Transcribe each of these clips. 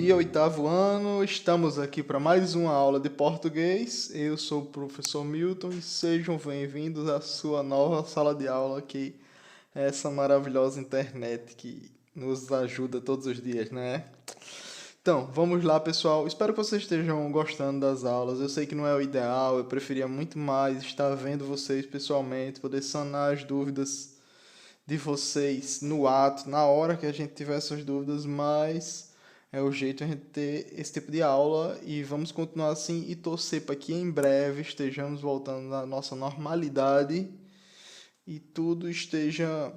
dia, oitavo ano, estamos aqui para mais uma aula de português. Eu sou o professor Milton e sejam bem-vindos à sua nova sala de aula aqui, essa maravilhosa internet que nos ajuda todos os dias, né? Então, vamos lá, pessoal. Espero que vocês estejam gostando das aulas. Eu sei que não é o ideal, eu preferia muito mais estar vendo vocês pessoalmente, poder sanar as dúvidas de vocês no ato, na hora que a gente tiver essas dúvidas, mas é o jeito de a gente ter esse tipo de aula e vamos continuar assim e torcer para que em breve estejamos voltando à nossa normalidade e tudo esteja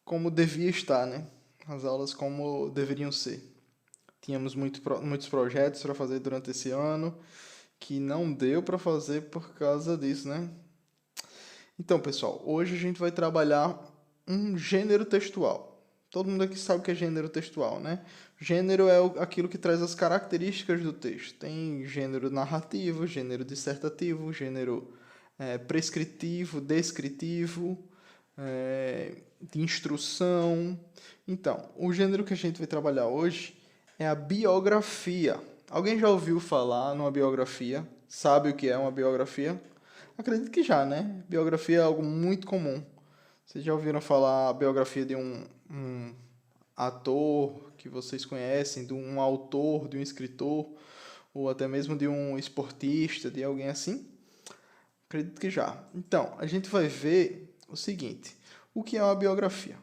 como devia estar, né? As aulas como deveriam ser. Tínhamos muitos projetos para fazer durante esse ano que não deu para fazer por causa disso, né? Então, pessoal, hoje a gente vai trabalhar um gênero textual. Todo mundo aqui sabe o que é gênero textual, né? Gênero é aquilo que traz as características do texto. Tem gênero narrativo, gênero dissertativo, gênero prescritivo, descritivo, de instrução. Então, o gênero que a gente vai trabalhar hoje é a biografia. Alguém já ouviu falar numa biografia? Sabe o que é uma biografia? Acredito que já, né? Biografia é algo muito comum. Vocês já ouviram falar a biografia de um ator que vocês conhecem, de um autor, de um escritor, ou até mesmo de um esportista, de alguém assim? Acredito que já. Então, a gente vai ver o seguinte: o que é uma biografia?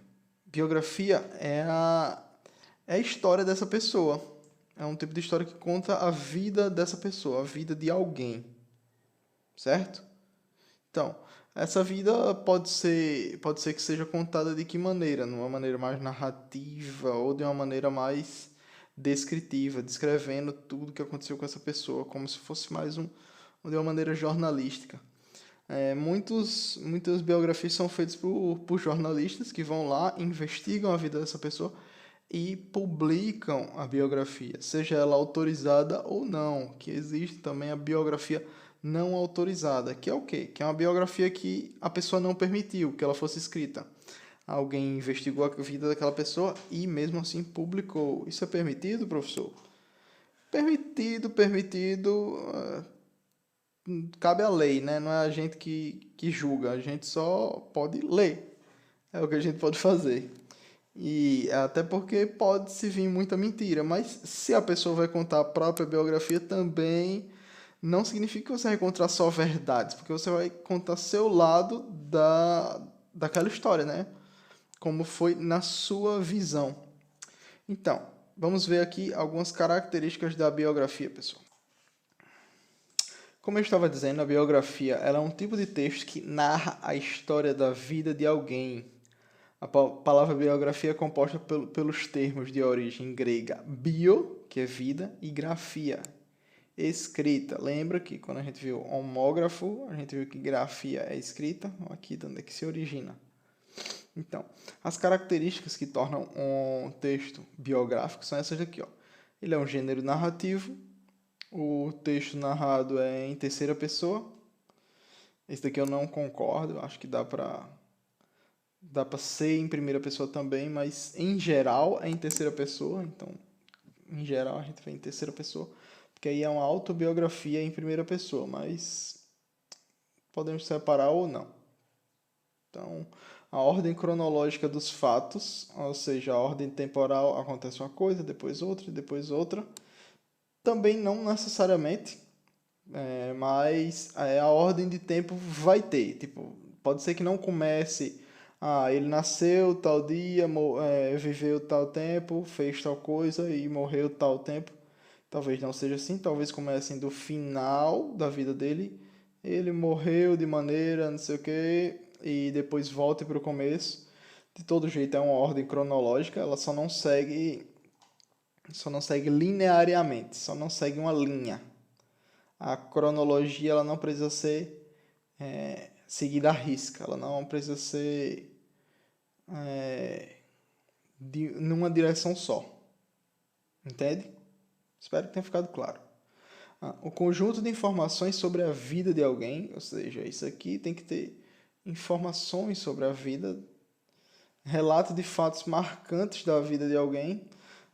Biografia é a história dessa pessoa. É um tipo de história que conta a vida dessa pessoa, a vida de alguém, certo? Então, essa vida pode ser que seja contada de que maneira? Numa maneira mais narrativa ou de uma maneira mais descritiva, descrevendo tudo que aconteceu com essa pessoa, como se fosse de uma maneira jornalística. Muitas biografias são feitas por jornalistas que vão lá, investigam a vida dessa pessoa e publicam a biografia, seja ela autorizada ou não, que existe também a biografia não autorizada, que é o quê? Que é uma biografia que a pessoa não permitiu que ela fosse escrita. Alguém investigou a vida daquela pessoa e mesmo assim publicou. Isso é permitido, professor? Permitido. Cabe à lei, né? Não é a gente que julga, a gente só pode ler. É o que a gente pode fazer. E até porque pode se vir muita mentira, mas se a pessoa vai contar a própria biografia também não significa que você vai encontrar só verdades, porque você vai contar seu lado daquela história, né? Como foi na sua visão. Então, vamos ver aqui algumas características da biografia, pessoal. Como eu estava dizendo, a biografia ela é um tipo de texto que narra a história da vida de alguém. A palavra biografia é composta pelos termos de origem grega bio, que é vida, e grafia, escrita. Lembra que quando a gente viu homógrafo, a gente viu que grafia é escrita, aqui de onde é que se origina. Então, as características que tornam um texto biográfico são essas aqui, ó. Ele é um gênero narrativo, o texto narrado é em terceira pessoa. Esse daqui eu não concordo, acho que dá para ser em primeira pessoa também, mas em geral é em terceira pessoa, então em geral a gente vê em terceira pessoa, porque aí é uma autobiografia em primeira pessoa, mas podemos separar ou não. Então, a ordem cronológica dos fatos, ou seja, a ordem temporal, acontece uma coisa, depois outra, também não necessariamente, mas a ordem de tempo vai ter. Tipo, pode ser que não comece, ele nasceu tal dia, viveu tal tempo, fez tal coisa e morreu tal tempo. Talvez não seja assim, talvez comecem do final da vida dele, ele morreu de maneira não sei o que, e depois volte para o começo. De todo jeito é uma ordem cronológica, ela só não segue linearmente, só não segue uma linha. A cronologia ela não precisa ser seguida à risca, ela não precisa ser numa direção só. Entende? Espero que tenha ficado claro. O conjunto de informações sobre a vida de alguém, ou seja, isso aqui tem que ter informações sobre a vida, relato de fatos marcantes da vida de alguém,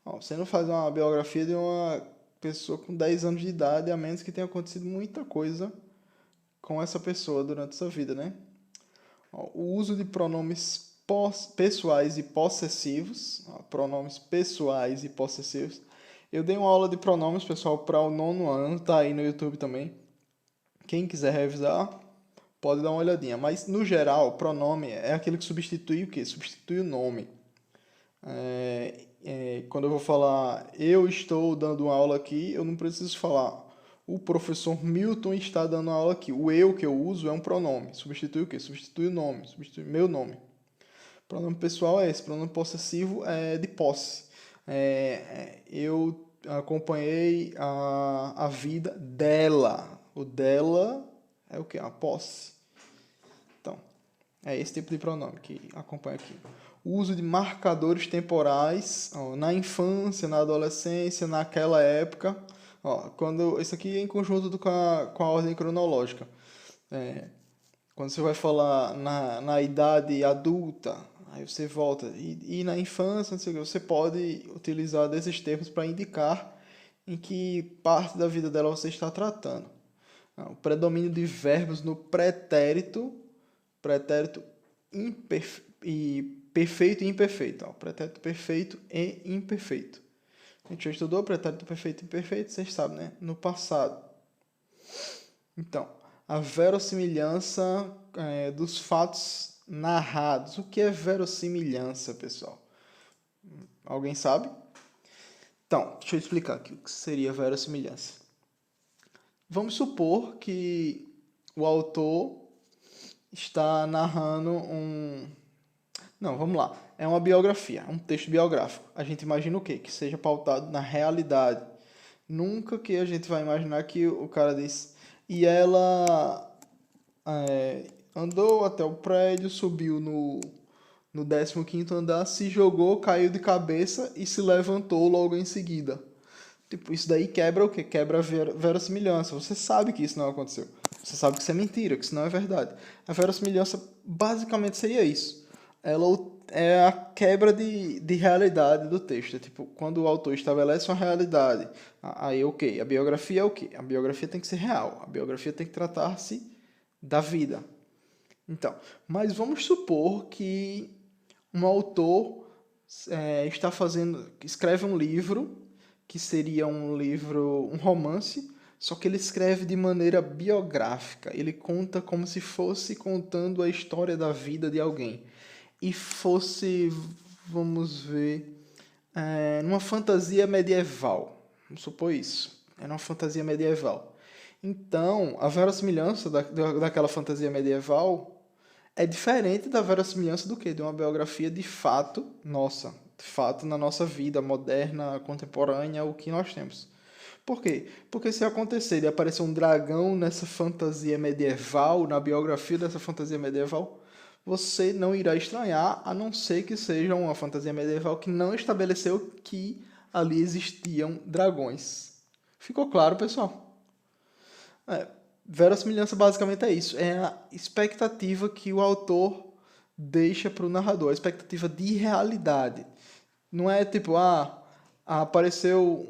Ó, você não faz uma biografia de uma pessoa com 10 anos de idade, a menos que tenha acontecido muita coisa com essa pessoa durante sua vida, né? Ó, o uso de pronomes pessoais e possessivos. Ó, pronomes pessoais e possessivos. Eu dei uma aula de pronomes, pessoal, para o 9º ano, tá aí no YouTube também. Quem quiser revisar, pode dar uma olhadinha. Mas, no geral, pronome é aquele que substitui o quê? Substitui o nome. Quando eu vou falar eu estou dando uma aula aqui, eu não preciso falar o professor Milton está dando uma aula aqui. O eu que eu uso é um pronome. Substitui o quê? Substitui o nome. Substitui meu nome. Pronome pessoal é esse. Pronome possessivo é de posse. Eu acompanhei a vida dela. O dela é o quê? A posse. Então, é esse tipo de pronome que acompanha aqui. O uso de marcadores temporais, ó, na infância, na adolescência, naquela época. Ó, isso aqui é em conjunto com a ordem cronológica. Quando você vai falar na idade adulta, aí você volta. E na infância, não sei o que, você pode utilizar desses termos para indicar em que parte da vida dela você está tratando. O predomínio de verbos no pretérito perfeito e imperfeito. Ó, pretérito perfeito e imperfeito. A gente já estudou pretérito perfeito e imperfeito, vocês sabem, né? No passado. Então, a verossimilhança dos fatos narrados. O que é verossimilhança, pessoal? Alguém sabe? Então, deixa eu explicar aqui o que seria verossimilhança. Vamos supor que o autor está narrando Não, vamos lá. É uma biografia, um texto biográfico. A gente imagina o quê? Que seja pautado na realidade. Nunca que a gente vai imaginar que o cara diz... E ela andou até o prédio, subiu no 15º andar, se jogou, caiu de cabeça e se levantou logo em seguida. Tipo, isso daí quebra o quê? Quebra a verossimilhança. Você sabe que isso não aconteceu. Você sabe que isso é mentira, que isso não é verdade. A verossimilhança basicamente seria isso. Ela é a quebra de realidade do texto. Tipo, quando o autor estabelece uma realidade, aí ok, a biografia é o quê? A biografia tem que ser real. A biografia tem que tratar-se da vida. Então, mas vamos supor que um autor escreve um livro que seria um romance, só que ele escreve de maneira biográfica. Ele conta como se fosse contando a história da vida de alguém. E fosse, vamos ver, numa fantasia medieval. Vamos supor isso. Era uma fantasia medieval. Então, a verossimilhança daquela fantasia medieval é diferente da verossimilhança do quê? De uma biografia de fato nossa. De fato na nossa vida moderna, contemporânea, o que nós temos. Por quê? Porque se acontecer de aparecer um dragão nessa fantasia medieval, na biografia dessa fantasia medieval, você não irá estranhar, a não ser que seja uma fantasia medieval que não estabeleceu que ali existiam dragões. Ficou claro, pessoal? Verossimilhança basicamente é isso. É a expectativa que o autor deixa para o narrador, a expectativa de realidade. Não é tipo, apareceu,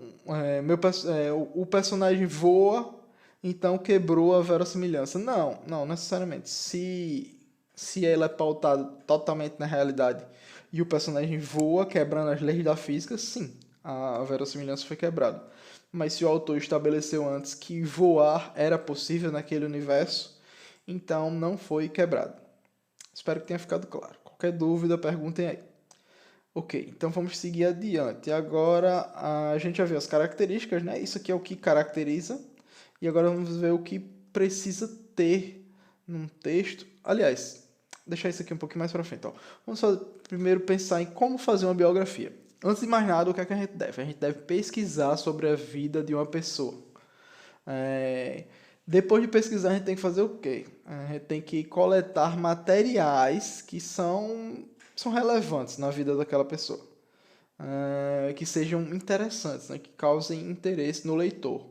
o personagem voa, então quebrou a verossimilhança. Não, não necessariamente. Se ela é pautada totalmente na realidade e o personagem voa, quebrando as leis da física, sim, a verossimilhança foi quebrada. Mas se o autor estabeleceu antes que voar era possível naquele universo, então não foi quebrado. Espero que tenha ficado claro. Qualquer dúvida, perguntem aí. Ok, então vamos seguir adiante. Agora a gente já viu as características, né? Isso aqui é o que caracteriza. E agora vamos ver o que precisa ter num texto. Aliás, deixar isso aqui um pouquinho mais para frente. Ó. Vamos primeiro pensar em como fazer uma biografia. Antes de mais nada, o que é que a gente deve? A gente deve pesquisar sobre a vida de uma pessoa. Depois de pesquisar, a gente tem que fazer o quê? A gente tem que coletar materiais que são relevantes na vida daquela pessoa. Que sejam interessantes, né? Que causem interesse no leitor.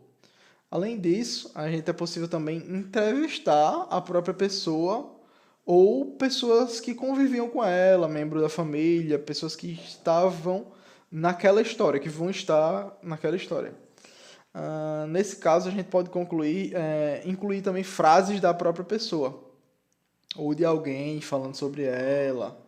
Além disso, a gente é possível também entrevistar a própria pessoa ou pessoas que conviviam com ela, membros da família, pessoas que estavam naquela história, que vão estar naquela história. Nesse caso, a gente pode incluir também frases da própria pessoa, ou de alguém falando sobre ela.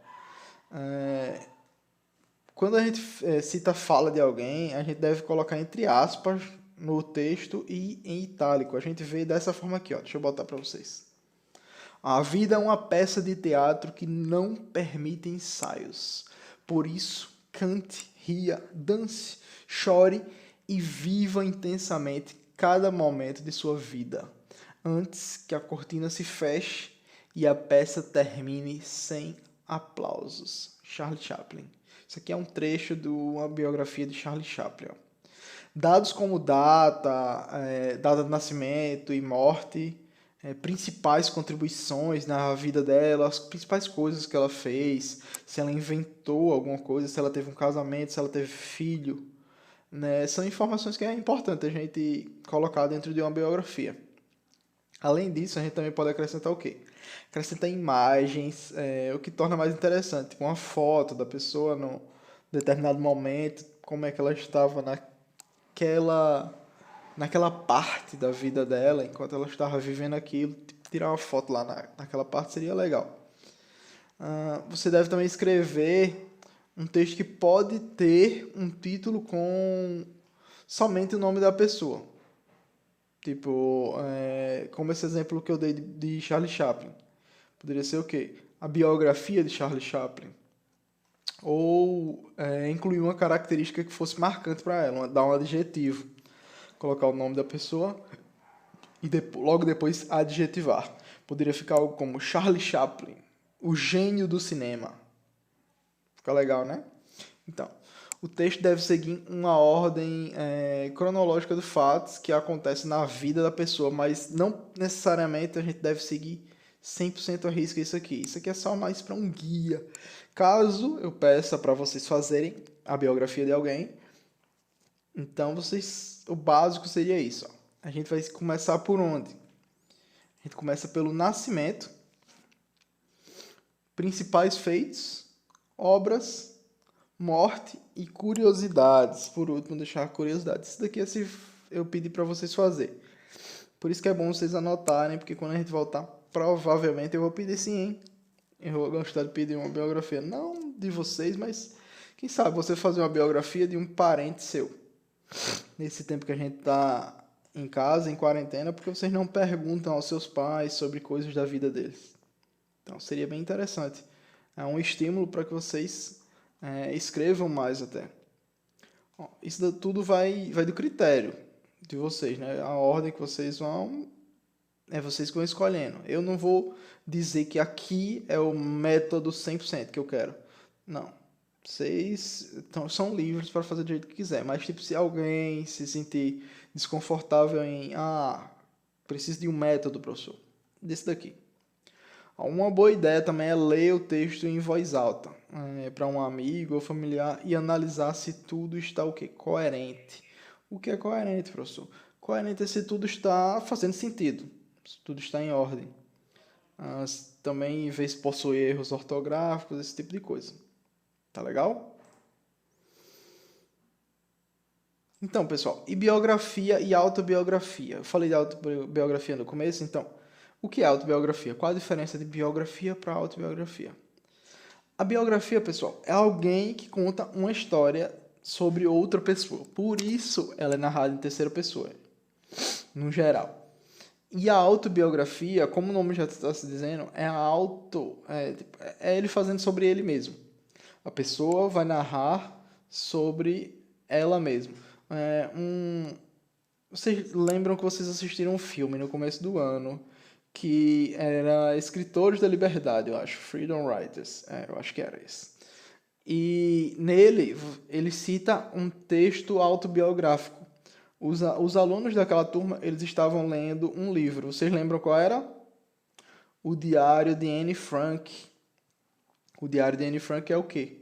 Quando a gente cita a fala de alguém, a gente deve colocar entre aspas no texto e em itálico. A gente vê dessa forma aqui, ó. Deixa eu botar para vocês. A vida é uma peça de teatro que não permite ensaios. Por isso, cante, ria, dance, chore e viva intensamente cada momento de sua vida, antes que a cortina se feche e a peça termine sem aplausos. Charlie Chaplin. Isso aqui é um trecho de uma biografia de Charlie Chaplin. Dados como data de nascimento e morte, principais contribuições na vida dela, as principais coisas que ela fez, se ela inventou alguma coisa, se ela teve um casamento, se ela teve filho, né? São informações que é importante a gente colocar dentro de uma biografia. Além disso, a gente também pode acrescentar o quê? Acrescentar imagens, o que torna mais interessante, tipo uma foto da pessoa num determinado momento, como é que ela estava naquela parte da vida dela, enquanto ela estava vivendo aquilo, tirar uma foto lá naquela parte seria legal. Você deve também escrever um texto que pode ter um título com somente o nome da pessoa. Tipo, como esse exemplo que eu dei de Charlie Chaplin. Poderia ser o quê? A biografia de Charlie Chaplin. Ou incluir uma característica que fosse marcante para ela, dar um adjetivo. Colocar o nome da pessoa e logo depois adjetivar. Poderia ficar algo como Charlie Chaplin, o gênio do cinema. Fica legal, né? Então, o texto deve seguir uma ordem cronológica de fatos que acontecem na vida da pessoa, mas não necessariamente a gente deve seguir 100% a risca isso aqui. Isso aqui é só mais para um guia. Caso eu peça para vocês fazerem a biografia de alguém, então o básico seria isso. Ó. A gente vai começar por onde? A gente começa pelo nascimento, principais feitos, obras, morte e curiosidades. Por último, deixar curiosidades. Isso daqui eu pedi para vocês fazer. Por isso que é bom vocês anotarem, porque quando a gente voltar, provavelmente eu vou pedir sim, hein? Eu vou gostar de pedir uma biografia, não de vocês, mas quem sabe você fazer uma biografia de um parente seu. Nesse tempo que a gente tá em casa, em quarentena, porque vocês não perguntam aos seus pais sobre coisas da vida deles. Então seria bem interessante. É um estímulo para que vocês escrevam mais até. Bom, isso tudo vai do critério de vocês, né? A ordem que vocês vão é vocês que vão escolhendo. Eu não vou dizer que aqui é o método 100% que eu quero. Não. Vocês são livres para fazer do jeito que quiser. Mas, tipo, se alguém se sentir desconfortável preciso de um método, professor, desse daqui. Uma boa ideia também é ler o texto em voz alta, para um amigo ou familiar e analisar se tudo está o quê? Coerente. O que é coerente, professor? Coerente é se tudo está fazendo sentido, se tudo está em ordem. Também ver se possui erros ortográficos, esse tipo de coisa. Tá legal? Então, pessoal, e biografia e autobiografia? Eu falei de autobiografia no começo, então, o que é autobiografia? Qual a diferença de biografia para autobiografia? A biografia, pessoal, é alguém que conta uma história sobre outra pessoa. Por isso, ela é narrada em terceira pessoa, no geral. E a autobiografia, como o nome já está se dizendo, é ele fazendo sobre ele mesmo. A pessoa vai narrar sobre ela mesma. Vocês lembram que vocês assistiram um filme no começo do ano que era Escritores da Liberdade, eu acho, Freedom Writers, eu acho que era esse. E nele, ele cita um texto autobiográfico. Os alunos daquela turma, eles estavam lendo um livro. Vocês lembram qual era? O Diário de Anne Frank. O Diário de Anne Frank é o quê?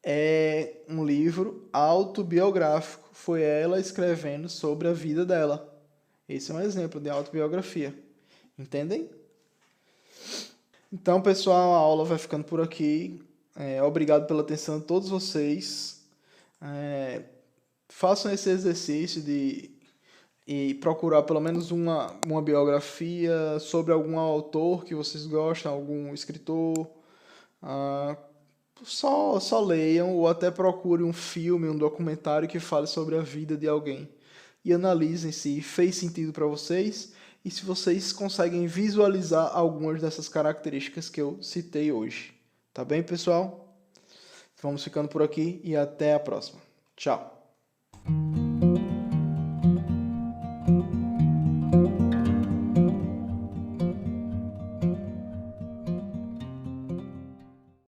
É um livro autobiográfico. Foi ela escrevendo sobre a vida dela. Esse é um exemplo de autobiografia. Entendem? Então, pessoal, a aula vai ficando por aqui. Obrigado pela atenção de todos vocês. Façam esse exercício e procurar pelo menos uma biografia sobre algum autor que vocês gostam, algum escritor. Ah, só leiam ou até procure um filme, um documentário que fale sobre a vida de alguém. E analisem se fez sentido para vocês e se vocês conseguem visualizar algumas dessas características que eu citei hoje. Tá bem, pessoal? Vamos ficando por aqui e até a próxima. Tchau!